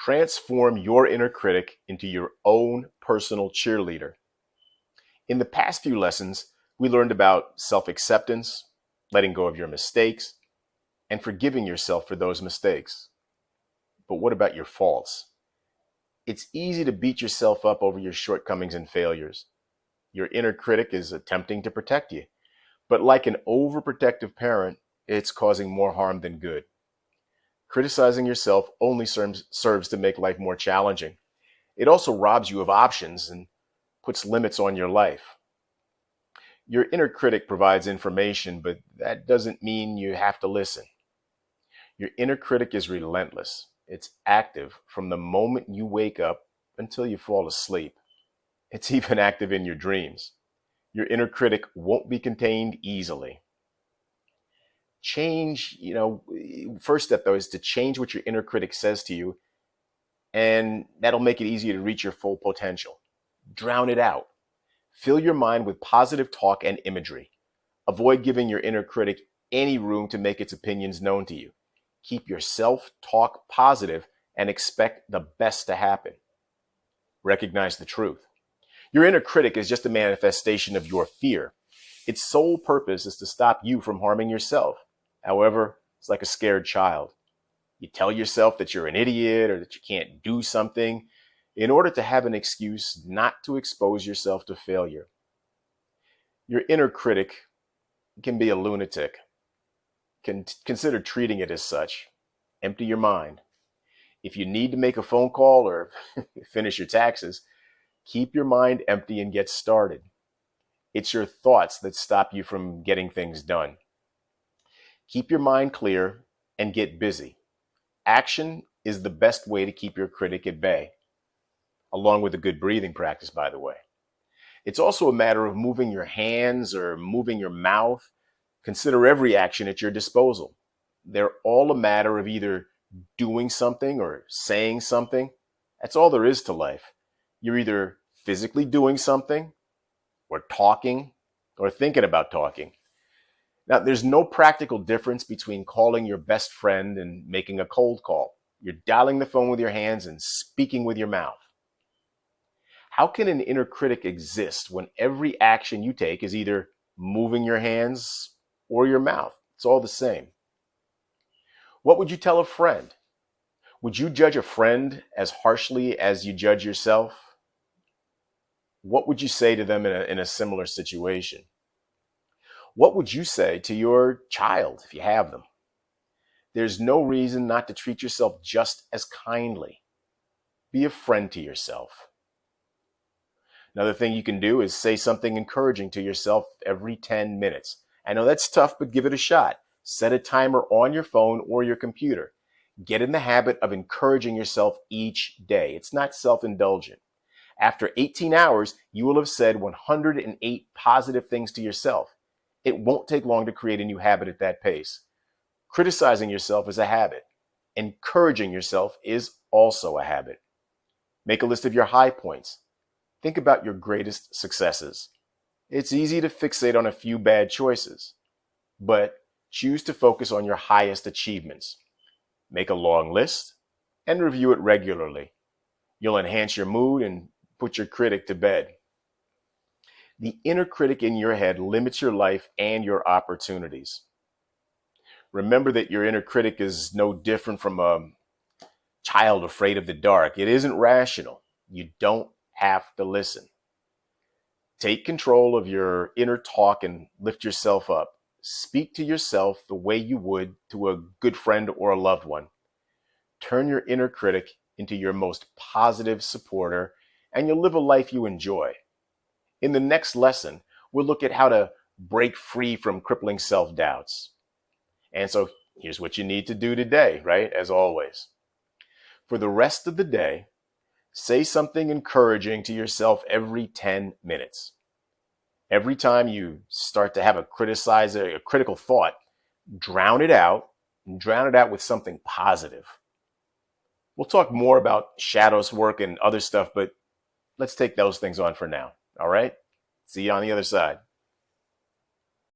Transform your inner critic into your own personal cheerleader. In the past few lessons, we learned about self-acceptance, letting go of your mistakes, and forgiving yourself for those mistakes. But what about your faults? It's easy to beat yourself up over your shortcomings and failures. Your inner critic is attempting to protect you, but like an overprotective parent, it's causing more harm than good. Criticizing yourself only serves to make life more challenging. It also robs you of options and puts limits on your life. Your inner critic provides information, but that doesn't mean you have to listen. Your inner critic is relentless. It's active from the moment you wake up until you fall asleep. It's even active in your dreams. Your inner critic won't be contained easily. First step though is to change what your inner critic says to you, and that'll make it easier to reach your full potential. Drown it out. Fill your mind with positive talk and imagery. Avoid giving your inner critic any room to make its opinions known to you. Keep your self-talk positive and expect the best to happen. Recognize the truth. Your inner critic is just a manifestation of your fear. Its sole purpose is to stop you from harming yourself. However, it's like a scared child. You tell yourself that you're an idiot or that you can't do something in order to have an excuse not to expose yourself to failure. Your inner critic can be a lunatic. Consider treating it as such. Empty your mind. If you need to make a phone call or finish your taxes, keep your mind empty and get started. It's your thoughts that stop you from getting things done. Keep your mind clear and get busy. Action is the best way to keep your critic at bay, along with a good breathing practice, by the way. It's also a matter of moving your hands or moving your mouth. Consider every action at your disposal. They're all a matter of either doing something or saying something. That's all there is to life. You're either physically doing something or talking or thinking about talking. Now, there's no practical difference between calling your best friend and making a cold call. You're dialing the phone with your hands and speaking with your mouth. How can an inner critic exist when every action you take is either moving your hands or your mouth? It's all the same. What would you tell a friend? Would you judge a friend as harshly as you judge yourself? What would you say to them in a similar situation? What would you say to your child if you have them? There's no reason not to treat yourself just as kindly. Be a friend to yourself. Another thing you can do is say something encouraging to yourself every 10 minutes. I know that's tough, but give it a shot. Set a timer on your phone or your computer. Get in the habit of encouraging yourself each day. It's not self-indulgent. After 18 hours, you will have said 108 positive things to yourself. It won't take long to create a new habit at that pace. Criticizing yourself is a habit. Encouraging yourself is also a habit. Make a list of your high points. Think about your greatest successes. It's easy to fixate on a few bad choices, but choose to focus on your highest achievements. Make a long list and review it regularly. You'll enhance your mood and put your critic to bed. The inner critic in your head limits your life and your opportunities. Remember that your inner critic is no different from a child afraid of the dark. It isn't rational. You don't have to listen. Take control of your inner talk and lift yourself up. Speak to yourself the way you would to a good friend or a loved one. Turn your inner critic into your most positive supporter, and you'll live a life you enjoy. In the next lesson, we'll look at how to break free from crippling self-doubts. And so here's what you need to do today, right? As always. For the rest of the day, say something encouraging to yourself every 10 minutes. Every time you start to have a critical thought, drown it out with something positive. We'll talk more about shadows work and other stuff, but let's take those things on for now. All right? See you on the other side.